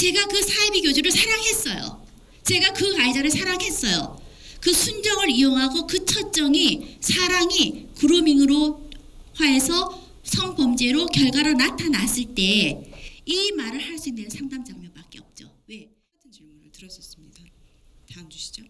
제가 그 사이비 교주를 사랑했어요. 제가 그 가해자를 사랑했어요. 그 순정을 이용하고 그 첫정이 사랑이 그루밍으로 화해서 성범죄로 결과로 나타났을 때 이 말을 할 수 있는 상담 장면밖에 없죠. 왜? 같은 질문을 들었었습니다. 다음 주시죠.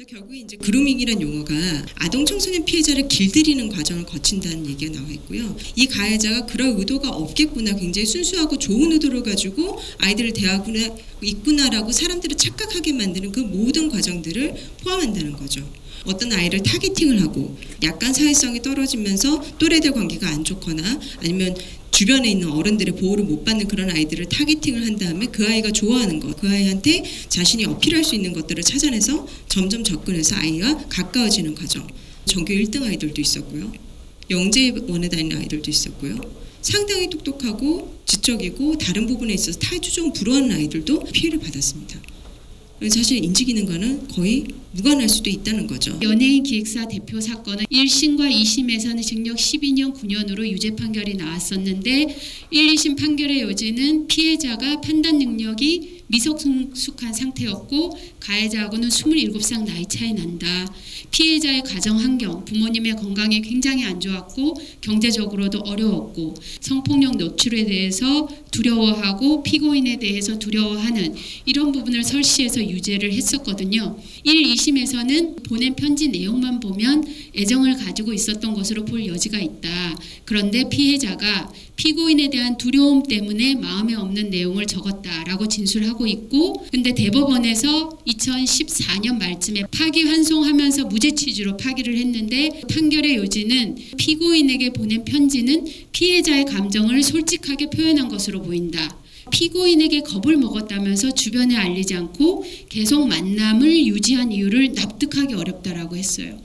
결국에 이제 그루밍이라는 용어가 아동 청소년 피해자를 길들이는 과정을 거친다는 얘기가 나와 있고요. 이 가해자가 그럴 의도가 없겠구나, 굉장히 순수하고 좋은 의도를 가지고 아이들을 대하고 있구나라고 사람들을 착각하게 만드는 그 모든 과정들을 포함한다는 거죠. 어떤 아이를 타겟팅을 하고 약간 사회성이 떨어지면서 또래들 관계가 안 좋거나 아니면 주변에 있는 어른들의 보호를 못 받는 그런 아이들을 타겟팅을 한 다음에 그 아이가 좋아하는 것, 그 아이한테 자신이 어필할 수 있는 것들을 찾아내서 점점 접근해서 아이가 가까워지는 과정. 전교 1등 아이들도 있었고요. 영재원에 다니는 아이들도 있었고요. 상당히 똑똑하고 지적이고 다른 부분에 있어서 타의투정을 불허하는 아이들도 피해를 받았습니다. 사실 인지기능과는 거의 무관할 수도 있다는 거죠. 연예인 기획사 대표 사건은 1심과 2심에서는 징역 12년 9년으로 유죄 판결이 나왔었는데 1, 2심 판결의 요지는 피해자가 판단 능력이 미성숙한 상태였고 가해자하고는 27살 나이 차이 난다. 피해자의 가정 환경, 부모님의 건강이 굉장히 안 좋았고 경제적으로도 어려웠고 성폭력 노출에 대해서 두려워하고 피고인에 대해서 두려워하는 이런 부분을 설시해서 유죄를 했었거든요. 1, 2심에서는 보낸 편지 내용만 보면 애정을 가지고 있었던 것으로 볼 여지가 있다. 그런데 피해자가 피고인에 대한 두려움 때문에 마음에 없는 내용을 적었다라고 진술하고 있고, 근데 대법원에서 2014년 말쯤에 파기환송하면서 무죄 취지로 파기를 했는데 판결의 요지는 피고인에게 보낸 편지는 피해자의 감정을 솔직하게 표현한 것으로 보인다. 피고인에게 겁을 먹었다면서 주변에 알리지 않고 계속 만남을 유지한 이유를 납득하기 어렵다라고 했어요.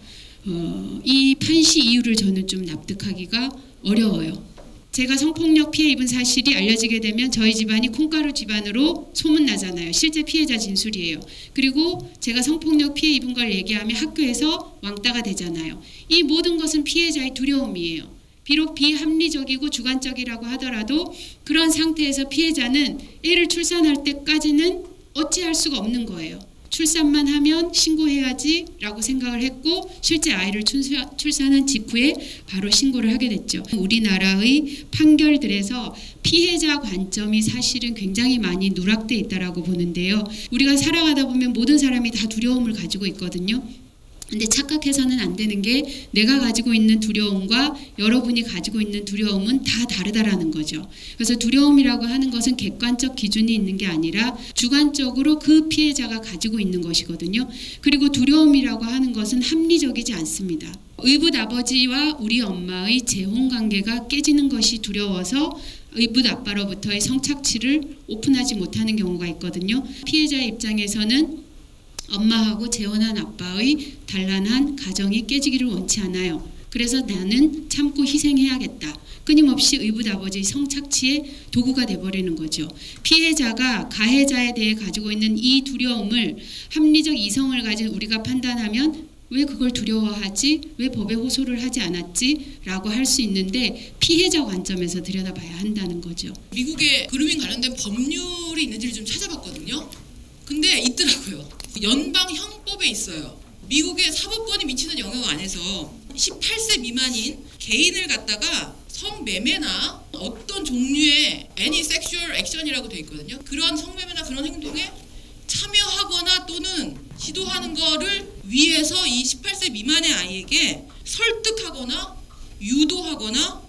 이 판시 이유를 저는 좀 납득하기가 어려워요. 제가 성폭력 피해 입은 사실이 알려지게 되면 저희 집안이 콩가루 집안으로 소문나잖아요. 실제 피해자 진술이에요. 그리고 제가 성폭력 피해 입은 걸 얘기하면 학교에서 왕따가 되잖아요. 이 모든 것은 피해자의 두려움이에요. 비록 비합리적이고 주관적이라고 하더라도 그런 상태에서 피해자는 애를 출산할 때까지는 어찌할 수가 없는 거예요. 출산만 하면 신고해야지 라고 생각을 했고 실제 아이를 출산한 직후에 바로 신고를 하게 됐죠. 우리나라의 판결들에서 피해자 관점이 사실은 굉장히 많이 누락돼 있다고 보는데요. 우리가 살아가다 보면 모든 사람이 다 두려움을 가지고 있거든요. 근데 착각해서는 안 되는 게 내가 가지고 있는 두려움과 여러분이 가지고 있는 두려움은 다 다르다라는 거죠. 그래서 두려움이라고 하는 것은 객관적 기준이 있는 게 아니라 주관적으로 그 피해자가 가지고 있는 것이거든요. 그리고 두려움이라고 하는 것은 합리적이지 않습니다. 의붓 아버지와 우리 엄마의 재혼 관계가 깨지는 것이 두려워서 의붓 아빠로부터의 성착취를 오픈하지 못하는 경우가 있거든요. 피해자의 입장에서는 엄마하고 재혼한 아빠의 단란한 가정이 깨지기를 원치 않아요. 그래서 나는 참고 희생해야겠다. 끊임없이 의붓 아버지의 성착취의 도구가 돼버리는 거죠. 피해자가 가해자에 대해 가지고 있는 이 두려움을 합리적 이성을 가진 우리가 판단하면 왜 그걸 두려워하지? 왜 법에 호소를 하지 않았지? 라고 할 수 있는데 피해자 관점에서 들여다봐야 한다는 거죠. 미국에 그루밍 관련된 법률이 있는지를 좀 찾아봤거든요. 근데 있더라고요. 연방형법에 있어요. 미국의 사법권이 미치는 영역 안에서 18세 미만인 개인을 갖다가 성매매나 어떤 종류의 any sexual action이라고 되어 있거든요. 그런 성매매나 그런 행동에 참여하거나 또는 시도하는 거를 위해서 이 18세 미만의 아이에게 설득하거나 유도하거나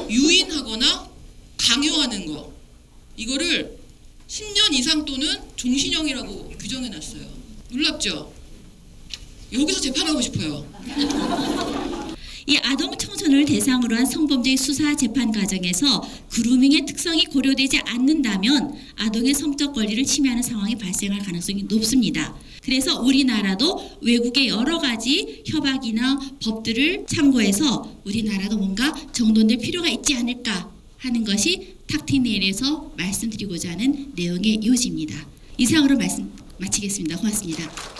유인하거나 강요하는 거, 이거를 10년 이상 또는 종신형이라고 규정해놨어요. 놀랍죠? 여기서 재판하고 싶어요. 이 아동 청소년을 대상으로 한 성범죄 수사 재판 과정에서 그루밍의 특성이 고려되지 않는다면 아동의 성적 권리를 침해하는 상황이 발생할 가능성이 높습니다. 그래서 우리나라도 외국의 여러 가지 협약이나 법들을 참고해서 우리나라도 뭔가 정돈될 필요가 있지 않을까 하는 것이 탁티네일에서 말씀드리고자 하는 내용의 요지입니다. 이상으로 말씀 마치겠습니다. 고맙습니다.